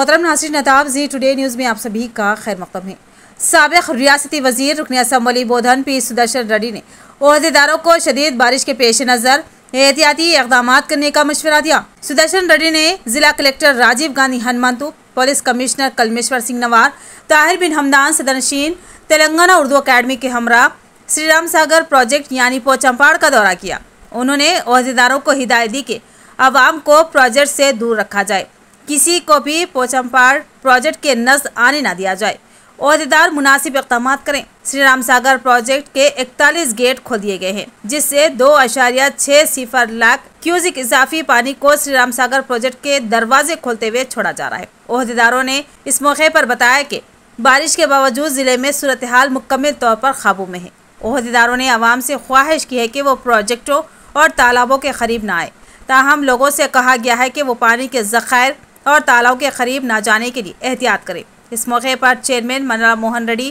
मोहतरम नाज़रीन, नताब जी today news में आप सभी का खैर मक़दम है। साबिक़ रियासती वज़ीर रुकन असम्बली बोधन पी सुदर्शन रेड्डी ने ओहदेदारों को शदीद बारिश के पेश नज़र एहतियाती इक़दाम करने का मशवरा दिया। सुदर्शन रेड्डी ने जिला collector Rajiv Gandhi Hanumanthu, police commissioner Kalmeshwar Shinganawar, Tahir Bin Hamdan सदरनशीन तेलंगाना उर्दू अकादमी के हमरा श्री राम सागर प्रोजेक्ट यानी पोचंपाड़ का दौरा किया। उन्होंने ओहदेदारों को हिदायत दी कि आवाम को प्रोजेक्ट से दूर रखा जाए, किसी को भी पोचंपाड़ प्रोजेक्ट के नज़र आने न दिया जाए। ओहदेदार मुनासिब इक़दाम करें। श्री राम सागर प्रोजेक्ट के 41 गेट खोल दिए गए हैं, जिससे 2.60 लाख क्यूसिक इजाफी पानी को श्री राम सागर प्रोजेक्ट के दरवाजे खोलते हुए छोड़ा जा रहा है। ओहदेदारों ने इस मौके पर बताया कि बारिश के बावजूद जिले में सूरत हाल मुकम्मल तौर पर काबू में है। ओहदेदारों ने आवाम से ख्वाहिश की है कि वो प्रोजेक्टों और तालाबों के करीब न आए, ताहम लोगों से कहा गया है कि वो पानी के ज़खायर और तालाबों के करीब न जाने के लिए एहतियात करें। इस मौके पर chairman Manara Mohan Reddy,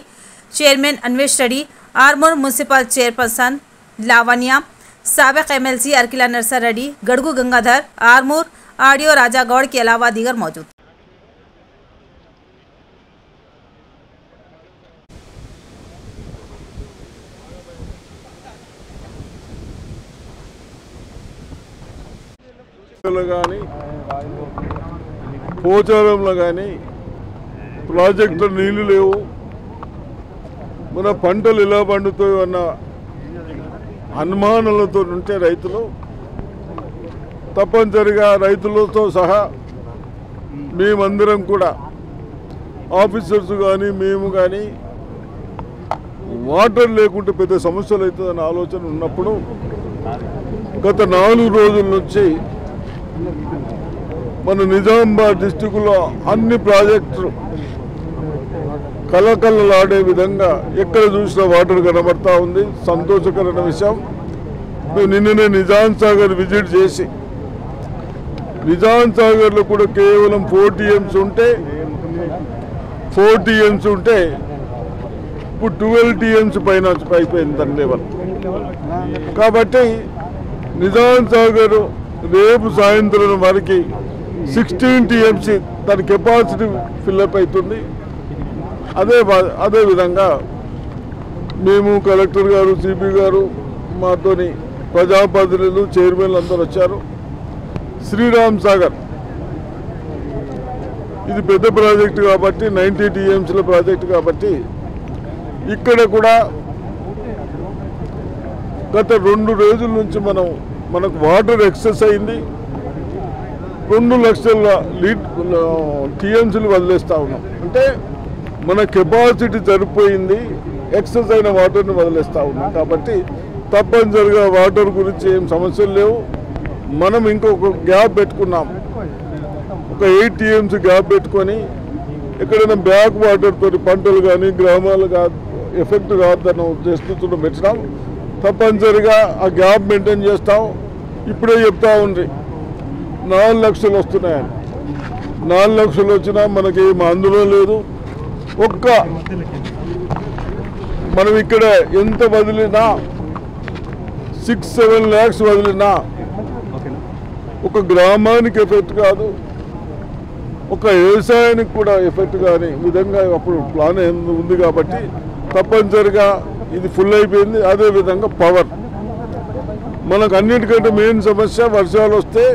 chairman Anvesh Reddy, Armoor municipal chairperson Lavanya, साबिक़ MLC अर्किला नरसर रेड्डी, गड़गू गंगाधर, आरमूर आडियो राजा गौड़ के अलावा दीगर मौजूद। పోచారంలో కానీ ప్రాజెక్టులో నీళ్లు లేవు, మన పంటలు ఎలా పండుతాయో అన్న అనుమానాలతో ఉంటే రైతులు తప్పనిసరిగా రైతులతో సహా మేమందరం కూడా ఆఫీసర్స్ కానీ మేము కానీ వాటర్ లేకుంటే పెద్ద సమస్యలు అవుతుందన్న ఆలోచన ఉన్నప్పుడు గత 4 రోజుల నుంచి మన నిజామాబాద్ డిస్టిక్లో అన్ని ప్రాజెక్టులు కలకలలాడే విధంగా ఎక్కడ చూసినా వాటర్ కనబడతా ఉంది. సంతోషకరమైన విషయం. మేము నిన్ననే నిజాం సాగర్ విజిట్ చేసి నిజాం సాగర్లో కూడా కేవలం 4 TMs ఉంటే ఇప్పుడు 12 TMs పైన అయిపోయింది దాని లెవెల్. కాబట్టి నిజాం సాగర్ రేపు సాయంత్రం వరకు 16 TMC దాని కెపాసిటీ ఫిల్అప్ అవుతుంది. అదే విధంగా మేము కలెక్టర్ గారు, CP గారు, మాతోని ప్రజాప్రతినిధులు, చైర్మన్లు అందరూ వచ్చారు. శ్రీరామ్ సాగర్ ఇది పెద్ద ప్రాజెక్టు కాబట్టి 90 TMCల ప్రాజెక్టు కాబట్టి ఇక్కడ కూడా గత 2 రోజుల నుంచి మనకు వాటర్ ఎక్సెస్ అయింది. 2 లక్షల TMCలు వదిలేస్తూ ఉన్నాం. అంటే మన కెపాసిటీ సరిపోయింది, ఎక్సెస్ అయిన వాటర్ని వదిలేస్తూ ఉన్నాం. కాబట్టి తప్పనిసరిగా వాటర్ గురించి ఏం సమస్యలు లేవు. మనం ఇంకొక గ్యాప్ పెట్టుకున్నాం, ఒక 8 TMC గ్యాప్ పెట్టుకొని ఎక్కడైనా బ్యాక్ వాటర్ తోటి పంటలు కానీ గ్రామాలు ఎఫెక్ట్ కావద్దన్న ఉద్దేశంతో పెట్టినాం. తప్పనిసరిగా ఆ గ్యాప్ మెయింటైన్ చేస్తాం. ఇప్పుడే చెప్తా ఉంది 4 లక్షలు వస్తున్నాయని. 4 లక్షలు వచ్చినా మనకి అందులో లేదు. మనం ఇక్కడ ఎంత వదిలినా 6-7 lakhs వదిలినా ఒక గ్రామానికి ఎఫెక్ట్ కాదు, ఒక వ్యవసాయానికి కూడా ఎఫెక్ట్ కాని విధంగా అప్పుడు ప్లాన్ ఉంది. కాబట్టి తప్పనిసరిగా ఇది ఫుల్ అయిపోయింది. అదేవిధంగా పవర్ మనకు అన్నిటికంటే మెయిన్ సమస్య, వర్షాలు వస్తే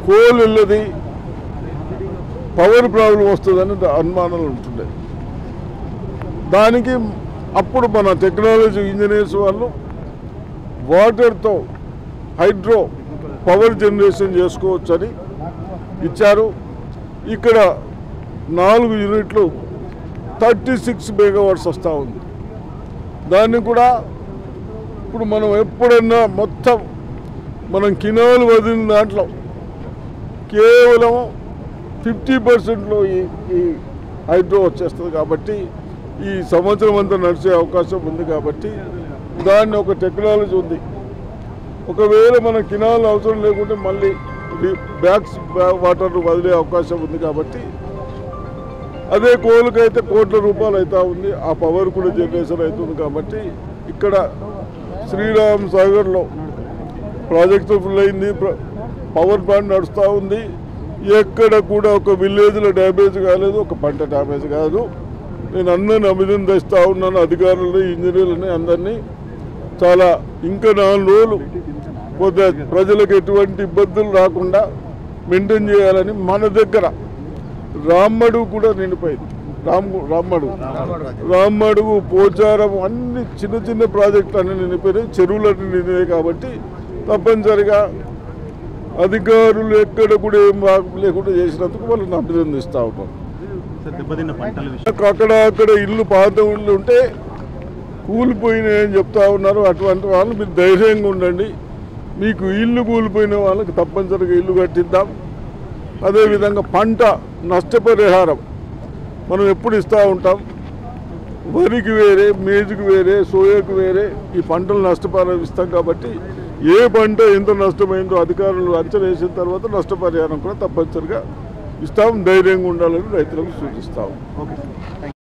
కోల్ వెళ్ళది, పవర్ ప్రాబ్లం వస్తుందని అనుమానాలు ఉంటుండే. దానికి అప్పుడు మన టెక్నాలజీ ఇంజనీర్స్ వాళ్ళు వాటర్తో హైడ్రో పవర్ జనరేషన్ చేసుకోవచ్చని ఇచ్చారు. ఇక్కడ 4 యూనిట్లు 36 megawatts వస్తూ ఉంది. దాన్ని కూడా ఇప్పుడు మనం ఎప్పుడన్నా మొత్తం మనం కినాలు వదిలిన దాంట్లో కేవలం 50%లో ఈ హైడ్రో వచ్చేస్తుంది. కాబట్టి ఈ సంవత్సరం అంతా నడిచే అవకాశం ఉంది. కాబట్టి దాన్ని ఒక టెక్నాలజీ ఉంది. ఒకవేళ మన కినాలు అవసరం లేకుంటే మళ్ళీ బ్యాక్ వాటర్ వదిలే అవకాశం ఉంది. కాబట్టి అదే కోలుకైతే కోట్ల రూపాయలు అవుతా ఉంది. ఆ పవర్ కూడా జనరేషన్ అవుతుంది. కాబట్టి ఇక్కడ శ్రీరామ్ సాగర్లో ప్రాజెక్టు ఫుల్ అయింది, పవర్ ప్లాంట్ నడుస్తూ ఉంది. ఎక్కడ కూడా ఒక విలేజ్లో డ్యామేజ్ కాలేదు, ఒక పంట డ్యామేజ్ కాదు. నేను అందరిని అభినందిస్తూ ఉన్నాను, అధికారులు, ఇంజనీర్లని, అందరినీ. చాలా ఇంకా 4 రోజులు పోతే ప్రజలకు ఎటువంటి ఇబ్బందులు రాకుండా మెయింటైన్ చేయాలని మన దగ్గర రామ్మడుగు కూడా నిండిపోయింది. రామ్మడుగు, పోచారం అన్ని చిన్న చిన్న ప్రాజెక్టులు అన్నీ నిండిపోయినాయి, చెరువులన్నీ నిండినాయి. కాబట్టి తప్పనిసరిగా అధికారులు ఎక్కడ కూడా ఏం లేకుండా చేసినందుకు వాళ్ళని అభినందిస్తూ ఉంటాం. అక్కడ ఇల్లు పాత ఇల్లు ఉంటే కూలిపోయినాయని చెప్తా ఉన్నారు. అటువంటి వాళ్ళు మీరు ధైర్యంగా ఉండండి. మీకు ఇల్లు కూలిపోయిన వాళ్ళకి తప్పనిసరిగా ఇల్లు కట్టిద్దాం. అదేవిధంగా పంట నష్టపరిహారం మనం ఎప్పుడు ఇస్తూ ఉంటాం. వరికి వేరే, మేజుకు వేరే, సోయాకు వేరే ఈ పంటలు నష్టపరిహారం ఇస్తాం. కాబట్టి ఏ పంట ఎంత నష్టమైందో అధికారులు అంచనా వేసిన తర్వాత నష్టపరిహారం కూడా తప్పనిసరిగా ఇస్తాం. ధైర్యంగా ఉండాలని రైతులకు సూచిస్తాం.